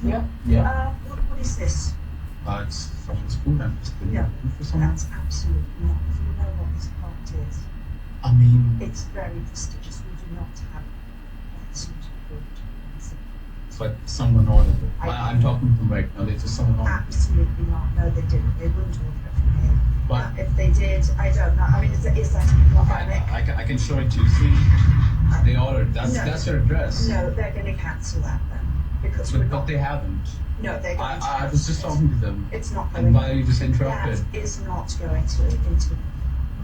Yeah, yeah. What is this? It's from school. I'm just No, looking for someone. that's absolutely not. You know what this part is. I mean, It's very prestigious. We do not have that sort of board. but someone ordered it. I'm talking to them right now. They just someone ordered it. Absolutely not. No, they didn't. They wouldn't order it from here. But If they did, I don't know. I mean, is that organic? I can show it to you. See, they ordered. That's your address. No, they're going to cancel that then because we're not. But they haven't. No, they're going to. I was just talking to them. It's not going. And why you just interrupted? That is not going to into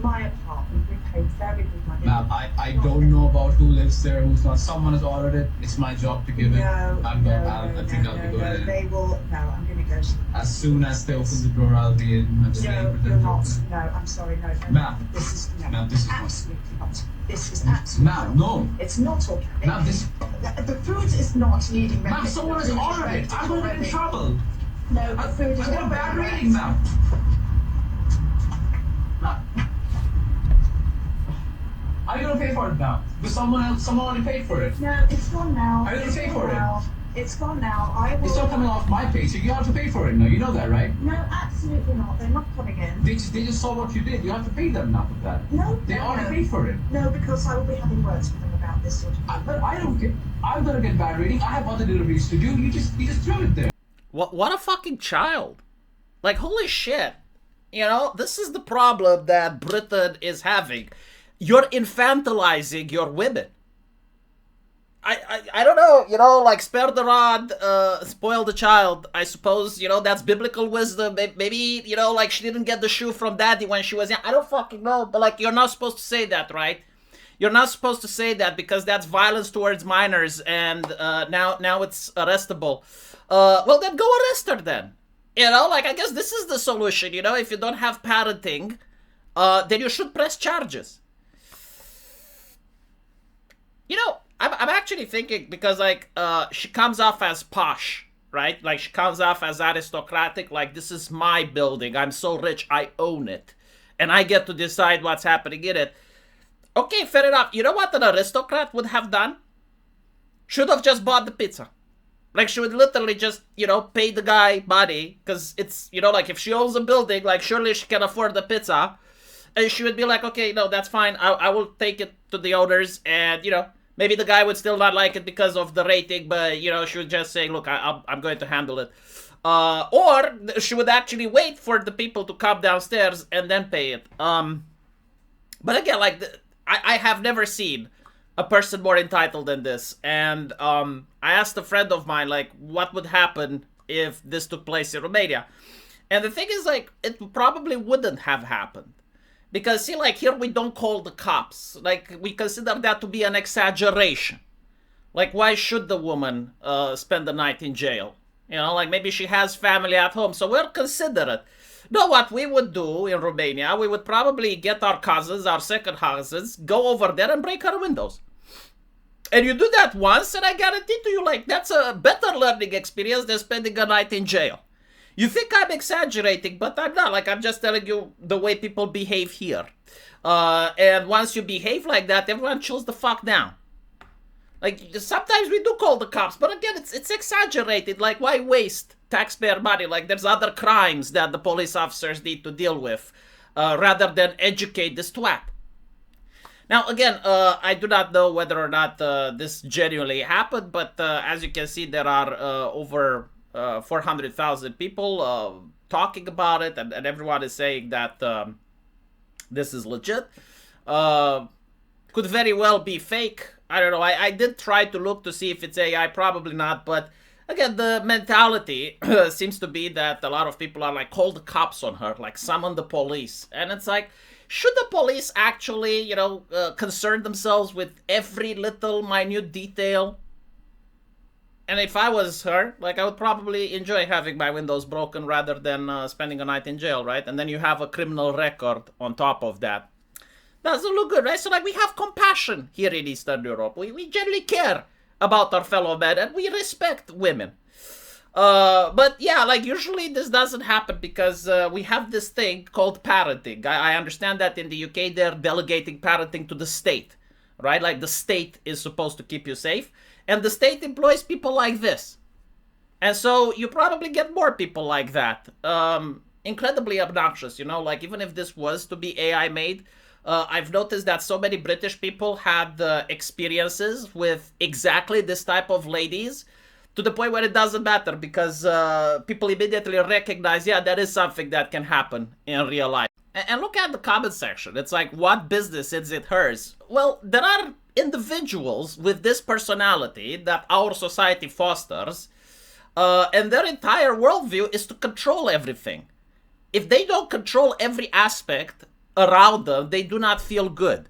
my apartment. We pay very good money. Ma'am, I don't know about who lives there, who's not. Someone has ordered it. It's my job to give it. I think I'll be going in. They will. No, I'm going to go to. As soon as they open the door, I'll be in. I'm just waiting for No, them you're to not. open it. No, I'm sorry. No, Ma'am. This is no. Ma'am, this is absolutely not. This is absolutely. Ma'am, no. It's not organic. Ma'am, this. The food is not needing. Ma'am, someone has ordered it. I'm going to get in trouble. No, the food is. I got a bad rating, ma'am. Are you gonna pay for it now? Because someone already paid for it. No, it's gone now. Are you gonna pay for it? It's gone now. I will. It's not coming off my paycheck. You have to pay for it now. You know that, right? No, absolutely not. They're not coming in. They just saw what you did. You have to pay them now for that. No, They already paid for it. No, because I will be having words with them about this sort of thing. But I don't get. I'm gonna get bad rating. I have other deliveries to do. You just threw it there. What a fucking child. Like, holy shit. You know, this is the problem that Britain is having. You're infantilizing your women. I don't know, you know, like, spare the rod, spoil the child. I suppose, you know, that's biblical wisdom. Maybe, you know, like, she didn't get the shoe from daddy when she was young. I don't fucking know, but, like, you're not supposed to say that, right? You're not supposed to say that because that's violence towards minors, and now it's arrestable. Well, then go arrest her then. You know, like, I guess this is the solution, you know, if you don't have parenting, then you should press charges. You know, I'm actually thinking, because, like, she comes off as posh, right? Like, she comes off as aristocratic, like, this is my building, I'm so rich, I own it, and I get to decide what's happening in it. Okay, fair enough. You know what an aristocrat would have done? Should have just bought the pizza. Like, she would literally just, you know, pay the guy money, because it's, you know, like, if she owns a building, like, surely she can afford the pizza, and she would be like, okay, no, that's fine, I will take it to the owners, and, you know, maybe the guy would still not like it because of the rating, but, you know, she would just say, look, I'm going to handle it. Or she would actually wait for the people to come downstairs and then pay it. But again, like, I have never seen a person more entitled than this. And I asked a friend of mine, like, what would happen if this took place in Romania? And the thing is, like, it probably wouldn't have happened. Because, see, like, here we don't call the cops. Like, we consider that to be an exaggeration. Like, why should the woman spend the night in jail? You know, like, maybe she has family at home, so we're considerate. No, what we would do in Romania, we would probably get our cousins, our second cousins, go over there and break her windows. And you do that once, and I guarantee to you, like, that's a better learning experience than spending a night in jail. You think I'm exaggerating, but I'm not. Like, I'm just telling you the way people behave here. And once you behave like that, everyone chills the fuck down. Like, sometimes we do call the cops, but again, it's exaggerated. Like, why waste taxpayer money? Like, there's other crimes that the police officers need to deal with, rather than educate this twat. Now, again, I do not know whether or not this genuinely happened, but as you can see, there are over 400,000 people talking about it, and everyone is saying that this is legit. Could very well be fake. I don't know. I did try to look to see if it's AI. Probably not. But again, the mentality seems to be that a lot of people are like, call the cops on her, like summon the police. And it's like, should the police actually, you know, concern themselves with every little minute detail? And if I was her, like, I would probably enjoy having my windows broken rather than spending a night in jail, right? And then you have a criminal record on top of that. Doesn't look good, right? So, like, we have compassion here in Eastern Europe. We generally care about our fellow men, and we respect women. But, yeah, like, usually this doesn't happen because we have this thing called parenting. I understand that in the UK, they're delegating parenting to the state, right? Like, the state is supposed to keep you safe. And the state employs people like this. And so you probably get more people like that. Incredibly obnoxious, you know, like even if this was to be AI made, I've noticed that so many British people had experiences with exactly this type of ladies to the point where it doesn't matter because people immediately recognize, yeah, that is something that can happen in real life. And look at the comment section. It's like, what business is it hers? Well, there are individuals with this personality that our society fosters, and their entire worldview is to control everything. If they don't control every aspect around them, they do not feel good.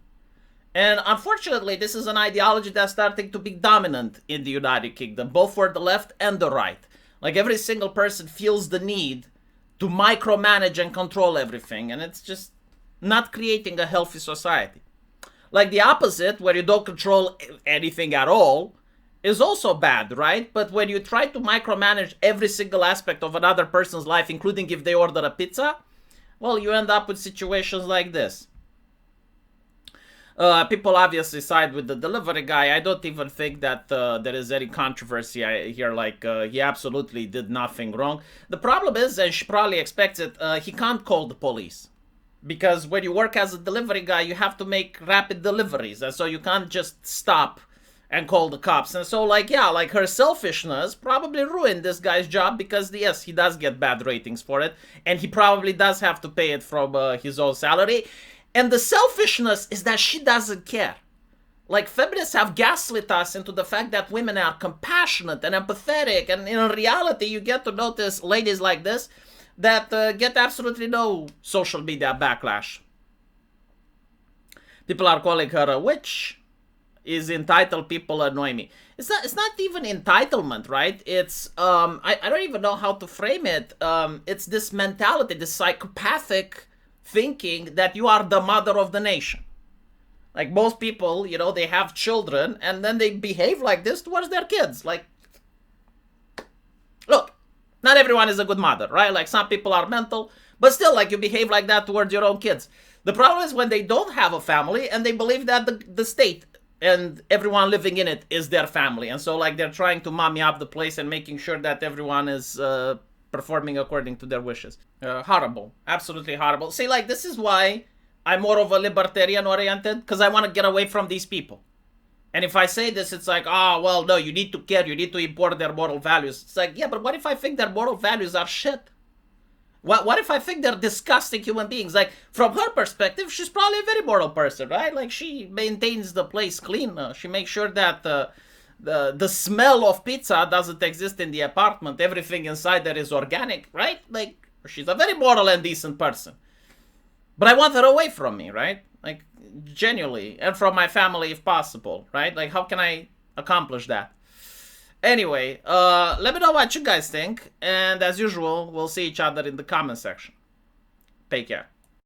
And unfortunately, this is an ideology that's starting to be dominant in the United Kingdom, both for the left and the right. Like every single person feels the need to micromanage and control everything, and it's just not creating a healthy society. Like the opposite, where you don't control anything at all, is also bad, right? But when you try to micromanage every single aspect of another person's life, including if they order a pizza, well, you end up with situations like this. People obviously side with the delivery guy. I don't even think that there is any controversy here. Like, he absolutely did nothing wrong. The problem is, and she probably expects it, he can't call the police. Because when you work as a delivery guy, you have to make rapid deliveries. And so you can't just stop and call the cops. And so, like, yeah, like her selfishness probably ruined this guy's job because, yes, he does get bad ratings for it. And he probably does have to pay it from his own salary. And the selfishness is that she doesn't care. Like, feminists have gaslit us into the fact that women are compassionate and empathetic. And in reality, you get to notice ladies like this that get absolutely no social media backlash. People are calling her a witch. Is entitled people annoy me. It's not even entitlement, right? It's I don't even know how to frame it. It's this mentality, this psychopathic thinking that you are the mother of the nation. Like most people, you know, they have children and then they behave like this towards their kids. Like, look, not everyone is a good mother, right? Like some people are mental, but still, like you behave like that towards your own kids. The problem is when they don't have a family and they believe that the state and everyone living in it is their family. And so like they're trying to mommy up the place and making sure that everyone is performing according to their wishes. Horrible. Absolutely horrible. See, like this is why I'm more of a libertarian oriented, because I want to get away from these people. And if I say this, it's like, oh, well, no, you need to care. You need to import their moral values. It's like, yeah, but what if I think their moral values are shit? What if I think they're disgusting human beings? Like, from her perspective, she's probably a very moral person, right? Like, she maintains the place clean. She makes sure that the smell of pizza doesn't exist in the apartment. Everything inside there is organic, right? Like, she's a very moral and decent person. But I want her away from me, right? Like, genuinely. And from my family if possible, right? Like, how can I accomplish that? Anyway, let me know what you guys think. And as usual, we'll see each other in the comment section. Take care.